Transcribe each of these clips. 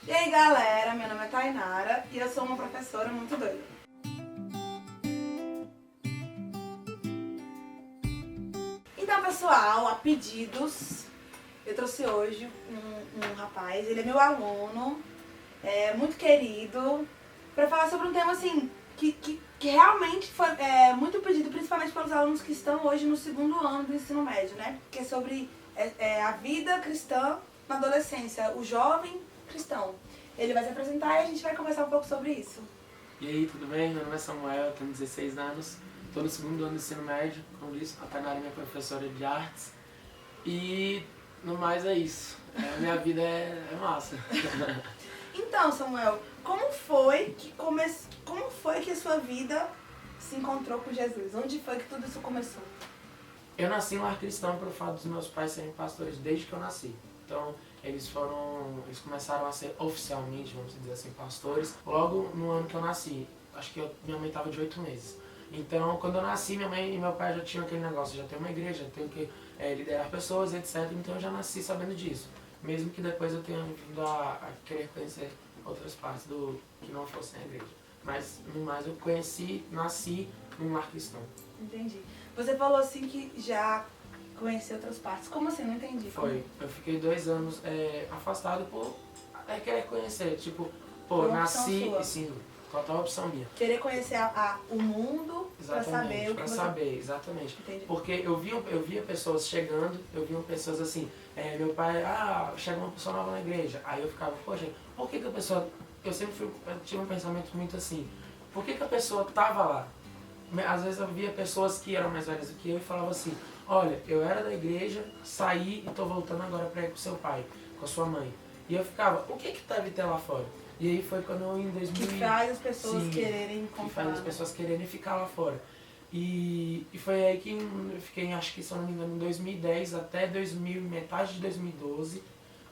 E aí galera, meu nome é Tainara e eu sou uma professora muito doida. Então pessoal, a pedidos, eu trouxe hoje um rapaz, ele é meu aluno, muito querido, para falar sobre um tema assim, que realmente foi muito pedido, principalmente pelos alunos que estão hoje no segundo ano do ensino médio, né? Que é sobre a vida cristã na adolescência, o jovem cristão. Ele vai se apresentar e a gente vai conversar um pouco sobre isso. E aí, tudo bem? Meu nome é Samuel, eu tenho 16 anos, estou no segundo ano do ensino médio, como disse, a Tainara é minha professora de artes. E no mais é isso. Minha vida é massa. Então, Samuel, como foi que a sua vida se encontrou com Jesus? Onde foi que tudo isso começou? Eu nasci em um lar cristão pelo fato dos meus pais serem pastores desde que eu nasci. Então, eles começaram a ser oficialmente, vamos dizer assim, pastores, logo no ano que eu nasci. Acho que minha mãe estava de 8 meses. Então, quando eu nasci, minha mãe e meu pai já tinham aquele negócio, já tem uma igreja, já tenho que liderar pessoas, etc. Então, eu já nasci sabendo disso. Mesmo que depois eu tenha vindo a querer conhecer outras partes que não fossem a igreja. Mas, no mais, eu nasci num lar cristão. Entendi. Você falou assim que já conheceu outras partes. Como assim? Não entendi. Foi. Eu fiquei 2 anos afastado por querer conhecer. Tipo, nasci e sim, total opção minha. Querer conhecer o mundo para saber o que pra você... saber, exatamente. Entendi. Porque eu via pessoas chegando, eu via pessoas assim, meu pai, chega uma pessoa nova na igreja. Aí eu ficava, poxa, por que a pessoa... Eu tive um pensamento muito assim, por que a pessoa tava lá? Às vezes eu via pessoas que eram mais velhas do que eu e falava assim, olha, eu era da igreja, saí e tô voltando agora pra ir com seu pai, com a sua mãe. E eu ficava, o que deve ter lá fora? E aí foi quando eu em 2000... Que faz as pessoas quererem encontrar. Que faz as pessoas quererem ficar lá fora. E foi aí que eu fiquei, acho que se eu não me engano, em 2010 até metade de 2012,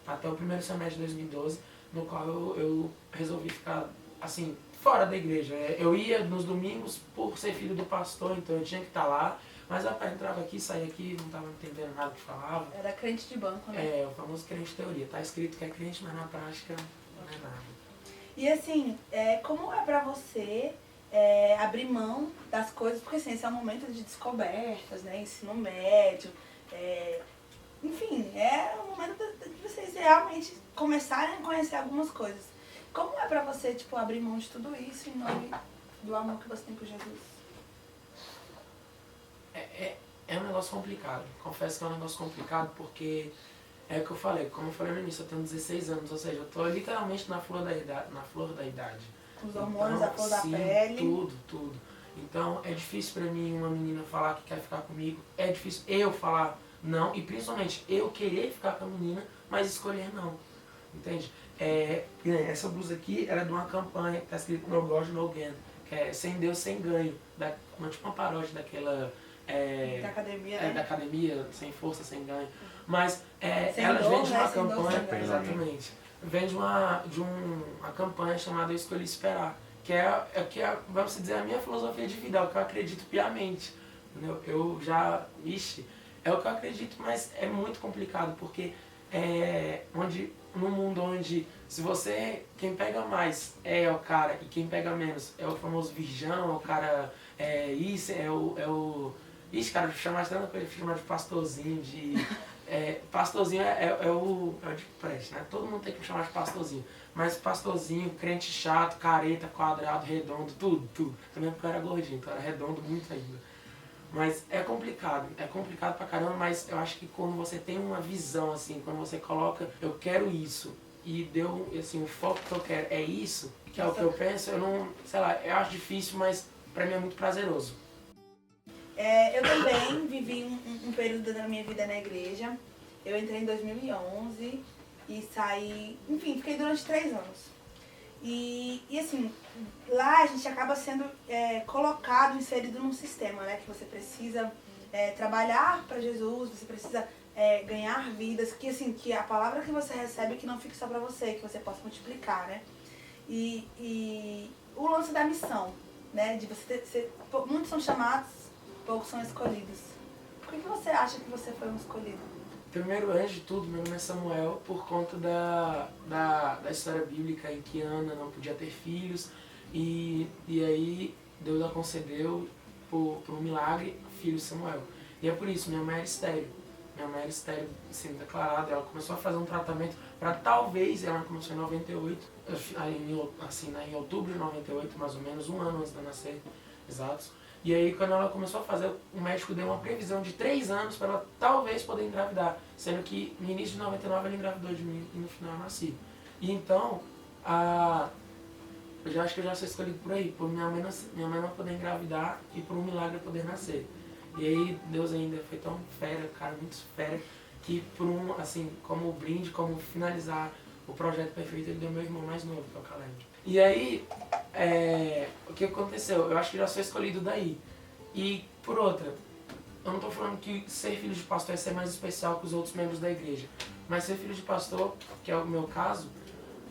até o primeiro semestre de 2012, no qual eu resolvi ficar, assim, fora da igreja. Eu ia nos domingos por ser filho do pastor, então eu tinha que estar lá. Mas eu entrava aqui, saía aqui, não estava entendendo nada que falava. Era crente de banco, né? O famoso crente de teoria. Tá escrito que é crente, mas na prática não é nada. E assim, como é pra você abrir mão das coisas? Porque assim, esse é um momento de descobertas, né? Ensino médio, enfim, é um momento de vocês realmente começarem a conhecer algumas coisas. Como é pra você, tipo, abrir mão de tudo isso em nome do amor que você tem por Jesus? É um negócio complicado. Confesso que é um negócio complicado porque é o que eu falei, como eu falei no início, eu tenho 16 anos, ou seja, eu tô literalmente na flor da idade. Os hormônios, Então, a flor da sim, pele. Tudo. Então é difícil pra mim uma menina falar que quer ficar comigo, é difícil eu falar não, e principalmente eu querer ficar com a menina, mas escolher não. Entende? Essa blusa aqui era de uma campanha que tá escrito No God, No Gain, que é Sem Deus, Sem Ganho, tipo uma paródia daquela... Da academia, né? Da academia, sem força, sem ganho. Mas sem elas dor, vendem né? uma Sem dor, campanha, sem ganho. exatamente, vende uma campanha chamada Eu Escolhi Esperar, que é, vamos dizer, a minha filosofia de vida, é o que eu acredito piamente. Entendeu? Eu já, é o que eu acredito, mas é muito complicado, porque num mundo onde quem pega mais é o cara e quem pega menos é o famoso virgão, é o cara, cara, chamar tanto pra ele chamar de pastorzinho, pastorzinho é o de preste, né? Todo mundo tem que me chamar de pastorzinho. Mas pastorzinho, crente chato, careta, quadrado, redondo, tudo. Também porque eu era gordinho, então era redondo muito ainda. Mas é complicado pra caramba, mas eu acho que quando você tem uma visão, assim, quando você coloca, eu quero isso, e deu, assim, o foco que eu quero é isso, que é o que eu penso, eu não, sei lá, eu acho difícil, mas pra mim é muito prazeroso. Eu também vivi um período da minha vida na igreja. Eu entrei em 2011 e saí, enfim, fiquei durante 3 anos. E assim, lá a gente acaba sendo colocado, inserido num sistema, né? Que você precisa trabalhar para Jesus, você precisa ganhar vidas, que a palavra que você recebe que não fique só para você, que você possa multiplicar, né? E o lance da missão, né? De você muitos são chamados, poucos são escolhidos. Por que você acha que você foi um escolhido? Primeiro, antes de tudo, meu nome é Samuel, por conta da história bíblica em que Ana não podia ter filhos, e aí Deus a concedeu, por um milagre, filho Samuel. E é por isso, minha mãe era estéril. Minha mãe era estéril, sendo declarada, ela começou a fazer um tratamento para talvez, ela começou em 98, em outubro de 98, mais ou menos, um ano antes de eu nascer, exatos. E aí, quando ela começou a fazer, o médico deu uma previsão de 3 anos para ela talvez poder engravidar, sendo que no início de 99 ela engravidou de mim e no final eu nasci. E então, eu já acho que eu já sou escolhido por aí, por minha mãe não poder engravidar e por um milagre eu poder nascer. E aí, Deus ainda foi tão fera, cara, muito fera, que por assim, como brinde, como finalizar o projeto perfeito, ele deu meu irmão mais novo, que é o Caleb. E aí, o que aconteceu? Eu acho que já sou escolhido daí. E, por outra, eu não estou falando que ser filho de pastor é ser mais especial que os outros membros da igreja. Mas ser filho de pastor, que é o meu caso,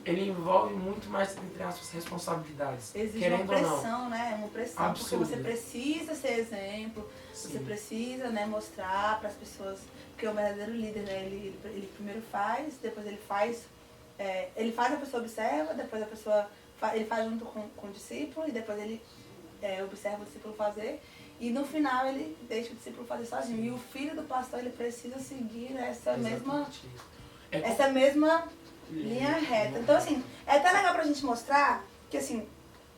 ele envolve muito mais, entre aspas, responsabilidades. Exige querendo uma pressão, né? Uma pressão. Absurdo. Porque você precisa ser exemplo, Sim. você precisa, né, mostrar para as pessoas, porque o verdadeiro líder, né, ele primeiro faz, depois ele faz, a pessoa observa, depois a pessoa ele faz junto com o discípulo e depois ele observa o discípulo fazer e no final ele deixa o discípulo fazer sozinho. E o filho do pastor, ele precisa seguir essa mesma linha reta. Então, assim, é até legal pra gente mostrar que, assim,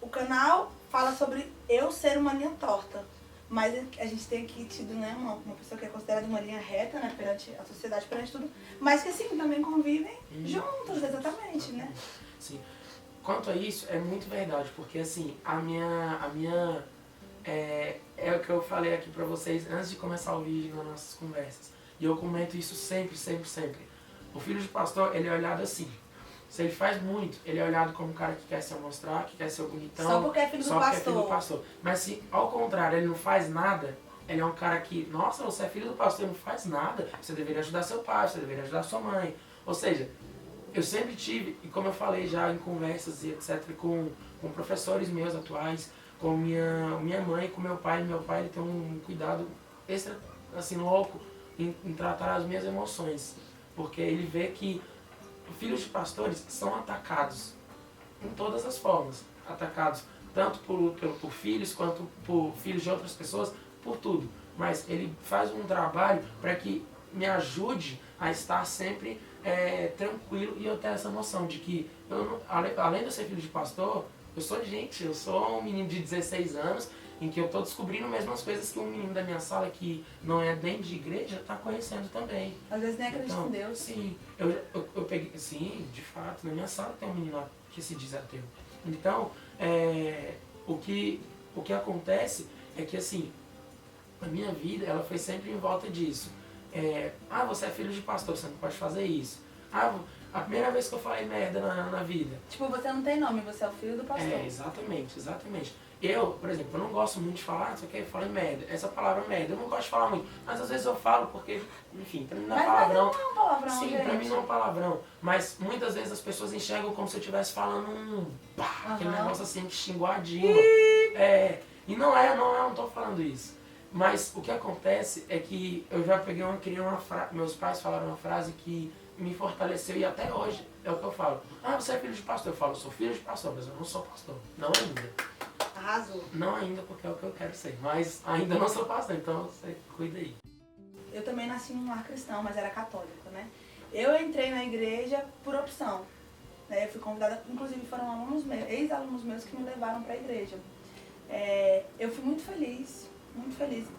o canal fala sobre eu ser uma linha torta. Mas a gente tem aqui tido, né, uma pessoa que é considerada uma linha reta, né, perante a sociedade, perante tudo. Mas que, assim, também convivem juntos, exatamente, né? Sim. Quanto a isso, é muito verdade, porque, assim, a minha é o que eu falei aqui pra vocês antes de começar o vídeo nas nossas conversas. E eu comento isso sempre, sempre, sempre. O filho de pastor, ele é olhado assim. Se ele faz muito, ele é olhado como um cara que quer se mostrar, que quer ser o bonitão. Só porque é filho do pastor. Só porque é filho do pastor. Mas se, ao contrário, ele não faz nada, ele é um cara que, nossa, você é filho do pastor e não faz nada, você deveria ajudar seu pai, você deveria ajudar sua mãe. Ou seja, eu sempre tive, e como eu falei já em conversas e etc, com professores meus atuais, com minha mãe, com meu pai ele tem um cuidado extra, assim, louco em tratar as minhas emoções. Porque ele vê que filhos de pastores são atacados em todas as formas. Atacados tanto por filhos, quanto por filhos de outras pessoas, por tudo. Mas ele faz um trabalho para que me ajude a estar sempre tranquilo e eu ter essa noção de que, além de eu ser filho de pastor, eu sou gente, eu sou um menino de 16 anos em que eu estou descobrindo mesmo as coisas que um menino da minha sala que não é dentro de igreja está conhecendo também. Às vezes nem acredita em Deus. Sim, eu peguei, sim, de fato, na minha sala tem um menino que se diz ateu. Então, o que acontece é que, assim, a minha vida, ela foi sempre em volta disso. Você é filho de pastor, você não pode fazer isso. A primeira vez que eu falei merda na vida. Tipo, você não tem nome, você é o filho do pastor. Exatamente, exatamente. Eu, por exemplo, eu não gosto muito de falar, isso aqui eu falei merda, essa palavra merda, eu não gosto de falar muito, mas às vezes eu falo porque, enfim, pra mim não é palavrão. Mas não é um palavrão, sim, gente. pra mim não é um palavrão, mas muitas vezes as pessoas enxergam como se eu estivesse falando aquele negócio assim, xinguadinho. E não tô falando isso. Mas o que acontece é que eu já criei uma frase, meus pais falaram uma frase que me fortaleceu e até hoje é o que eu falo. Você é filho de pastor? Eu falo, eu sou filho de pastor, mas eu não sou pastor. Não ainda. Arrasou. Não ainda, porque é o que eu quero ser. Mas ainda não sou pastor, então você cuida aí. Eu também nasci num lar cristão, mas era católico, né? Eu entrei na igreja por opção. Né? Eu fui convidada, inclusive foram alunos meus, ex-alunos meus que me levaram para a igreja. Eu fui muito feliz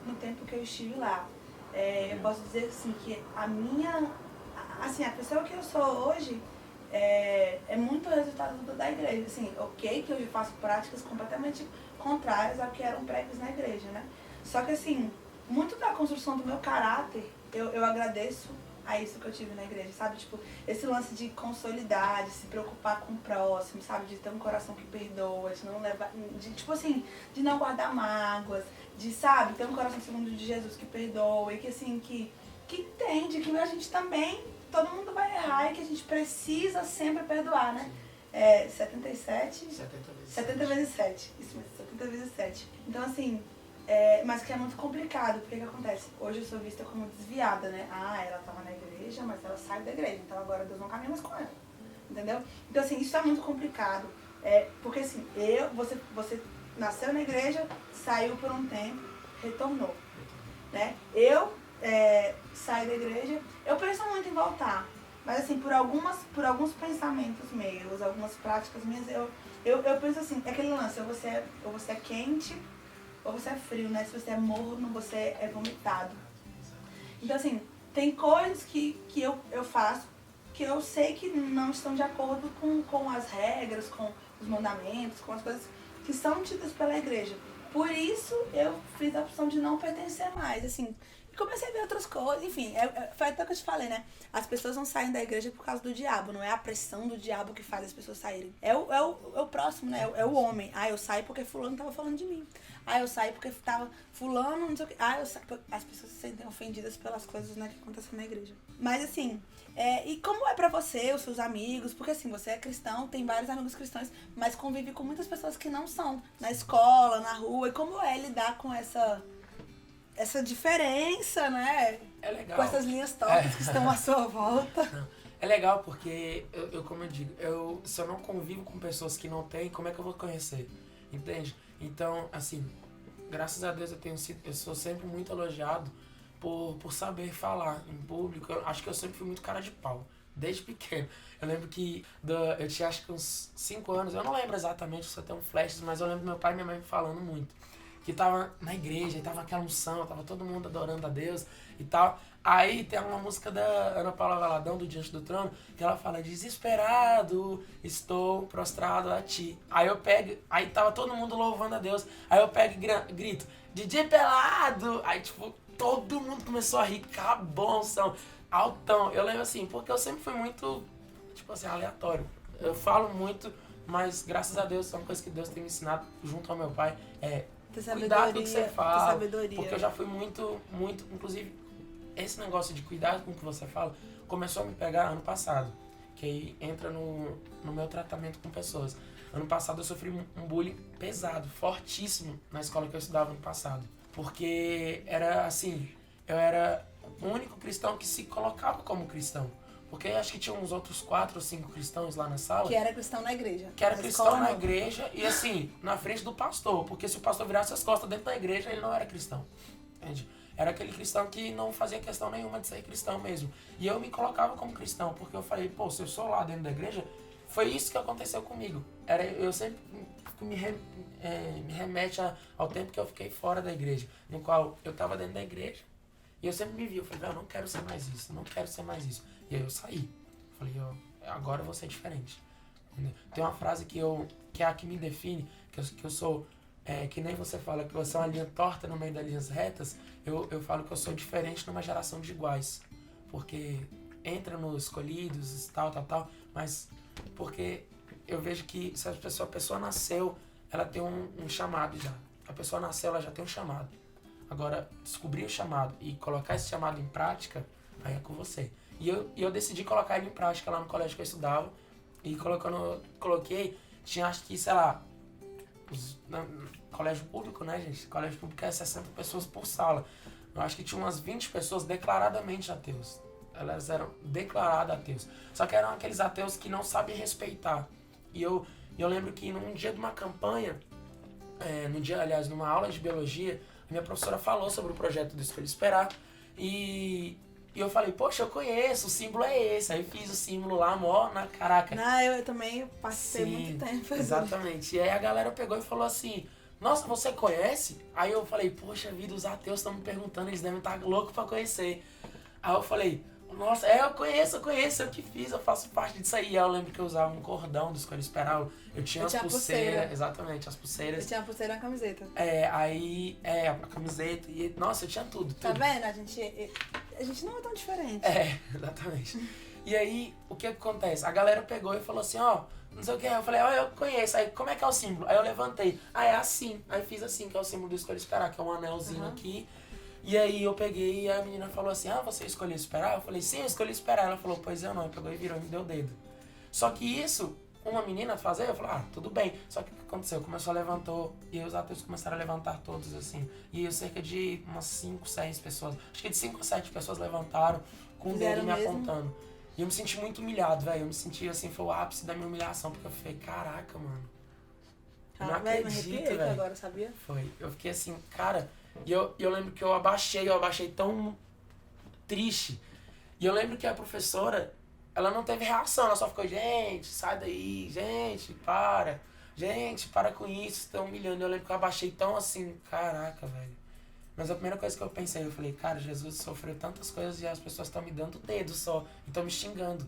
no tempo que eu estive lá. Eu posso dizer assim, que a pessoa que eu sou hoje é muito resultado da igreja. Assim, ok, que eu faço práticas completamente contrárias ao que eram pregas na igreja, né? Só que, assim, muito da construção do meu caráter, eu agradeço a isso que eu tive na igreja, sabe? Tipo, esse lance de consolidar, de se preocupar com o próximo, sabe? De ter um coração que perdoa, de não levar, de não guardar mágoas, de, sabe? Ter um coração segundo de Jesus que perdoa e que, assim, que entende que a gente também, todo mundo vai errar e que a gente precisa sempre perdoar, né? 70 vezes 7. Isso mesmo, 70 vezes 7. Então, assim, mas que é muito complicado, porque o que acontece? Hoje eu sou vista como desviada, né? Ela tava na igreja, igreja, mas ela sai da igreja. Então agora Deus não caminha mais com ela. Entendeu? Então, assim, isso tá muito complicado. Porque, assim, você nasceu na igreja, saiu por um tempo, retornou. Né? Eu saí da igreja, eu penso muito em voltar. Mas, assim, por alguns pensamentos meus, algumas práticas minhas, eu penso assim, é aquele lance, ou você é quente, ou você é frio, né? Se você é morno, você é vomitado. Então, assim, tem coisas que eu faço que eu sei que não estão de acordo com as regras, com os mandamentos, com as coisas que são ditas pela igreja. Por isso, eu fiz a opção de não pertencer mais, assim. E comecei a ver outras coisas, enfim, foi até o que eu te falei, né? As pessoas não saem da igreja por causa do diabo, não é a pressão do diabo que faz as pessoas saírem. É o próximo, né? É o homem. Eu saio porque fulano tava falando de mim. Eu saio porque tava fulano, não sei o que. Eu saio. As pessoas se sentem ofendidas pelas coisas, né, que acontecem na igreja. Mas assim, e como é pra você, os seus amigos? Porque assim, você é cristão, tem vários amigos cristãos, mas convive com muitas pessoas que não são. Na escola, na rua. E como é lidar com essa diferença, né? É legal. Com essas linhas tortas que estão à sua volta. Não, é legal porque, como eu digo, se eu não convivo com pessoas que não têm, como é que eu vou conhecer? Entende? Então, assim, graças a Deus eu sou sempre muito elogiado por saber falar em público. Eu acho que eu sempre fui muito cara de pau, desde pequeno. Eu lembro que eu tinha acho que uns 5 anos, eu não lembro exatamente, só tenho flashes, mas eu lembro meu pai e minha mãe falando muito. Que tava na igreja, e tava aquela unção, tava todo mundo adorando a Deus e tal. Aí tem uma música da Ana Paula Valadão, do Diante do Trono, que ela fala, desesperado, estou prostrado a ti. Aí tava todo mundo louvando a Deus, aí eu pego e grito, DJ Pelado! Aí tipo, todo mundo começou a rir, acabou a unção, altão. Eu lembro assim, porque eu sempre fui muito, tipo assim, aleatório. Eu falo muito, mas graças a Deus, é uma coisa que Deus tem me ensinado junto ao meu pai, cuidado com o que você fala, porque eu já fui muito, inclusive, esse negócio de cuidado com o que você fala, começou a me pegar ano passado, que aí entra no meu tratamento com pessoas. Ano passado eu sofri um bullying pesado, fortíssimo, na escola que eu estudava ano passado, porque era assim, eu era o único cristão que se colocava como cristão. Porque acho que tinha uns outros 4 ou 5 cristãos lá na sala. Que era cristão na igreja. Que era cristão na igreja e assim, na frente do pastor. Porque se o pastor virasse as costas dentro da igreja, ele não era cristão. Entende? Era aquele cristão que não fazia questão nenhuma de ser cristão mesmo. E eu me colocava como cristão, porque eu falei, pô, se eu sou lá dentro da igreja, foi isso que aconteceu comigo. Eu sempre me remete ao tempo que eu fiquei fora da igreja, no qual eu estava dentro da igreja. E eu sempre me vi, eu falei, eu não quero ser mais isso, não quero ser mais isso. E aí eu saí. Falei, agora eu vou ser diferente. Entendeu? Tem uma frase que é a que me define, que eu sou, que nem você fala, que você é uma linha torta no meio das linhas retas, eu falo que eu sou diferente numa geração de iguais. Porque entra nos escolhidos, tal, mas porque eu vejo que se a pessoa nasceu, ela tem um chamado já. A pessoa nasceu, ela já tem um chamado. Agora, descobrir o chamado e colocar esse chamado em prática, aí é com você. E eu decidi colocar ele em prática lá no colégio que eu estudava. E coloquei, tinha acho que, sei lá, colégio público, né, gente? Colégio público é 60 pessoas por sala. Eu acho que tinha umas 20 pessoas declaradamente ateus. Elas eram declaradas ateus. Só que eram aqueles ateus que não sabem respeitar. E eu lembro que num dia de uma campanha, numa aula de biologia, a minha professora falou sobre o projeto do Escolha Esperar. E eu falei, poxa, eu conheço, o símbolo é esse. Aí fiz o símbolo lá, caraca. Eu também passei muito tempo. Exatamente. E aí a galera pegou e falou assim, nossa, você conhece? Aí eu falei, poxa vida, os ateus estão me perguntando, eles devem estar loucos pra conhecer. Aí eu falei, nossa, eu conheço, eu que fiz, eu faço parte disso aí. Aí eu lembro que eu usava um cordão do Escolha Esperar, eu tinha as pulseiras, exatamente, as pulseiras. Eu tinha a pulseira e a camiseta. A camiseta, e nossa, eu tinha tudo. Tá vendo? A gente não é tão diferente. Exatamente. E aí, o que acontece? A galera pegou e falou assim, não sei o que, eu falei, eu conheço, aí como é que é o símbolo? Aí eu levantei, é assim, aí fiz assim, que é o símbolo do Escolha Esperar, que é um anelzinho aqui. E aí eu peguei e a menina falou assim, você escolheu esperar? Eu falei, sim, eu escolhi esperar. Ela falou, pois eu não. Ela pegou e virou e me deu o dedo. Só que isso, uma menina fazer, eu falei, tudo bem. Só que o que aconteceu? Começou a levantar, e os ateus começaram a levantar todos assim. E cerca de umas 5, 6 pessoas, acho que de 5 a 7 pessoas levantaram. com o Fizeram dedo me mesmo? apontando. E eu me senti muito humilhado, velho. Eu me senti assim, foi o ápice da minha humilhação, porque eu falei, caraca, mano. Eu não Véi, me acredito, arrepiei aqui velho. agora, sabia? Foi. Eu fiquei assim, cara. E eu lembro que eu abaixei tão triste. E eu lembro que a professora, ela não teve reação, ela só ficou, gente, sai daí, gente, para com isso, estão humilhando. Eu lembro que eu abaixei tão assim, caraca, velho. Mas a primeira coisa que eu pensei, eu falei, cara, Jesus sofreu tantas coisas e as pessoas estão me dando o dedo só, e estão me xingando.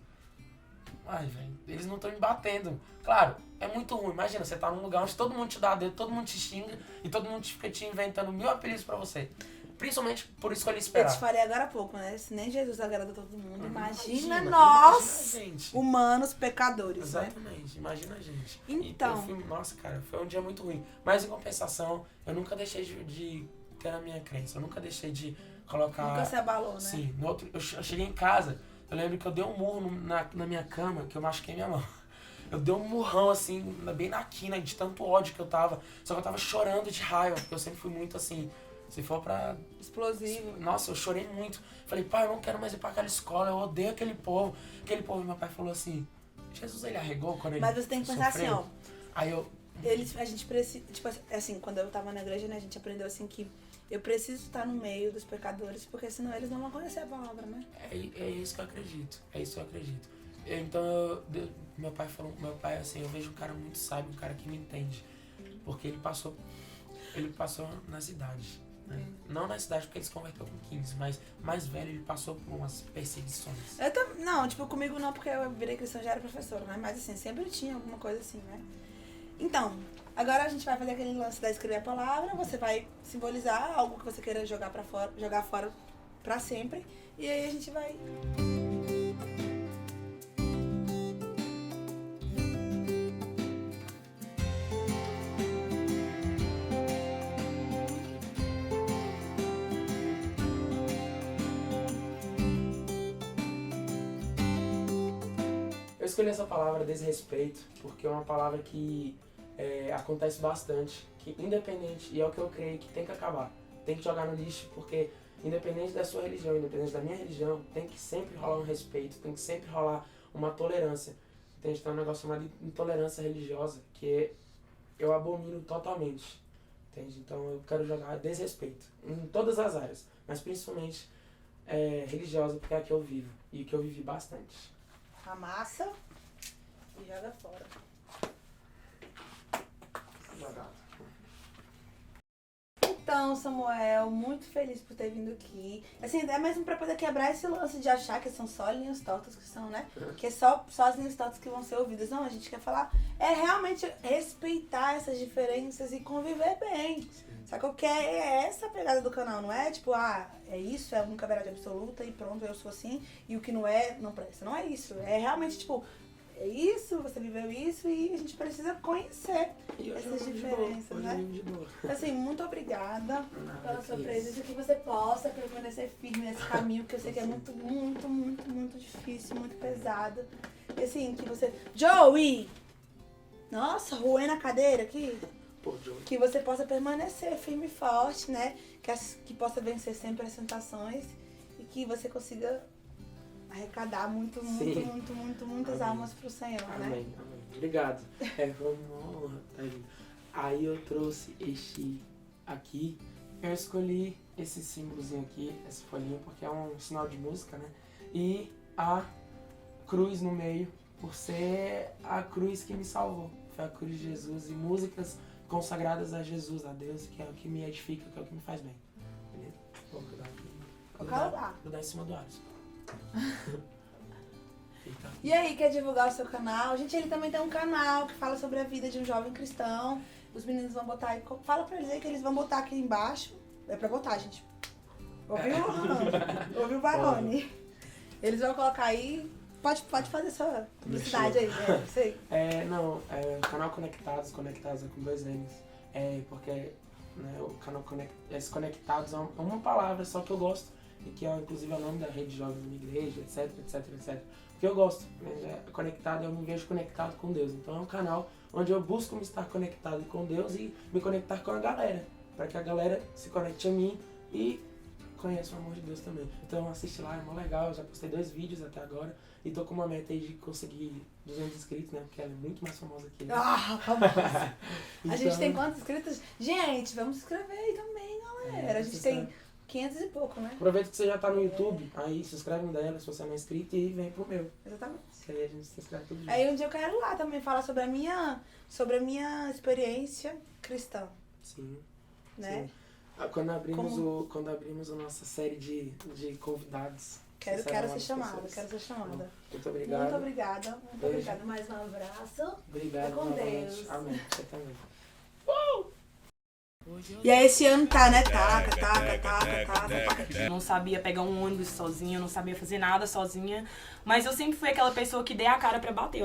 Ai, velho, eles não estão me batendo. Claro, é muito ruim. Imagina, você tá num lugar onde todo mundo te dá dedo, todo mundo te xinga e todo mundo fica te inventando 1000 apelidos pra você. Principalmente por isso que eu lhe Eu esperava. te falei agora há pouco, né? Se nem Jesus agrada todo mundo, imagina Imagina nós, a gente. humanos pecadores, né? Exatamente, imagina a gente. Então. E eu fui, nossa, cara, foi um dia muito ruim. Mas em compensação, eu nunca deixei de ter a minha crença. Eu nunca deixei de colocar. Nunca se abalou, né? Sim, no outro, eu cheguei em casa, eu lembro que eu dei um murro na minha cama, que eu machuquei minha mão. Eu dei um murrão assim, bem na quina, de tanto ódio que eu tava. Só que eu tava chorando de raiva, porque eu sempre fui muito assim. Se for pra. Explosivo. Nossa, eu chorei muito. Falei, pai, eu não quero mais ir pra aquela escola, eu odeio aquele povo. Aquele povo, meu pai falou assim, Jesus ele arregou quando ele Mas você tem que pensar sofreu. assim, ó. Aí eu. A gente precisa, tipo assim, quando eu tava na igreja, né, a gente aprendeu assim que eu preciso estar no meio dos pecadores, porque senão eles não vão conhecer a palavra, né? É isso que eu acredito. É isso que eu acredito. Então, meu pai assim, eu vejo um cara muito sábio, um cara que me entende. Porque ele passou na cidade. Né? Não na cidade porque ele se converteu com 15, mas mais velho ele passou por umas perseguições. Não, tipo, comigo não, porque eu virei cristã, já era professora, né? Mas assim, sempre tinha alguma coisa assim, né? Então, agora a gente vai fazer aquele lance da escrever a palavra, você vai simbolizar algo que você queira jogar fora pra sempre, e aí a gente vai. Eu escolhi essa palavra desrespeito porque é uma palavra que acontece bastante, que independente, e é o que eu creio que tem que acabar, tem que jogar no lixo, porque independente da sua religião, independente da minha religião, tem que sempre rolar um respeito, tem que sempre rolar uma tolerância. Tem um negócio chamado intolerância religiosa, que eu abomino totalmente, entende? Então eu quero jogar desrespeito em todas as áreas, mas principalmente religiosa, porque é a que eu vivo, e que eu vivi bastante. Amassa e joga fora. Então, Samuel, muito feliz por ter vindo aqui. Assim, é mesmo pra poder quebrar esse lance de achar que são só linhas tortas que são, né? Que é só as linhas tortas que vão ser ouvidas. Não, a gente quer falar, é realmente respeitar essas diferenças e conviver bem. Sacou? Que é essa a pegada do canal, não é tipo, é isso, é a única verdade absoluta e pronto, eu sou assim, e o que não é, não presta. Não é isso. É realmente, tipo, é isso, você viveu isso e a gente precisa conhecer essas diferenças, né? Assim, muito obrigada pela sua presença, que você possa permanecer firme nesse caminho, que eu sei que é muito, muito, muito, muito difícil, muito pesado. E assim, que você... Joey! Nossa, ruei na cadeira aqui. Que você possa permanecer firme e forte, né? Que possa vencer sempre as tentações e que você consiga arrecadar muitas Amém. almas pro Senhor, né? Amém. Obrigado. Foi uma honra estar vindo. Aí eu trouxe este aqui. Eu escolhi esse símbolozinho aqui, essa folhinha, porque é um sinal de música, né? E a cruz no meio, por ser a cruz que me salvou. Foi a cruz de Jesus e músicas consagradas a Jesus, a Deus, que é o que me edifica, que é o que me faz bem. Beleza? Vou grudar em cima do Alisson. E aí, quer divulgar o seu canal? Gente, ele também tem um canal que fala sobre a vida de um jovem cristão. Os meninos vão botar aí. Fala pra eles aí que eles vão botar aqui embaixo. É pra botar, gente. Ouviu? Ouviu o Barone? Eles vão colocar aí. Pode fazer sua publicidade aí, né? Sei. Canal Conectados é com 2 N's. Porque né, o canal esse Conectados é uma palavra só que eu gosto. E que é inclusive o nome da rede de jovens da minha igreja, etc. Porque eu gosto, conectado, eu me vejo conectado com Deus. Então é um canal onde eu busco me estar conectado com Deus e me conectar com a galera. Para que a galera se conecte a mim e conheçam o amor de Deus também. Então assiste lá, é mó legal. Eu já postei 2 vídeos até agora. E tô com uma meta aí de conseguir 200 inscritos, né? Porque ela é muito mais famosa que eu. Ah, famosa. Então, A gente tem quantos inscritos? Gente, vamos se inscrever aí também, galera. A gente tem 500 e pouco, né? Aproveita que você já tá no YouTube, aí se inscreve no dela se você não é inscrito e vem pro meu. Exatamente. Que aí a gente se inscreve tudo junto. Aí um dia eu quero ir lá também falar sobre a minha experiência cristã, Sim. né? Sim. Quando abrimos a nossa série de convidados. Quero serão ser as chamada, pessoas. quero ser chamada. Muito obrigado. Muito obrigada, muito Beijo. obrigada. Mais um abraço. Obrigado. Fica com novamente. Deus. Amém. Você também. E aí esse ano tá, né? Taca. Não sabia pegar um ônibus sozinha, não sabia fazer nada sozinha, mas eu sempre fui aquela pessoa que dei a cara pra bater.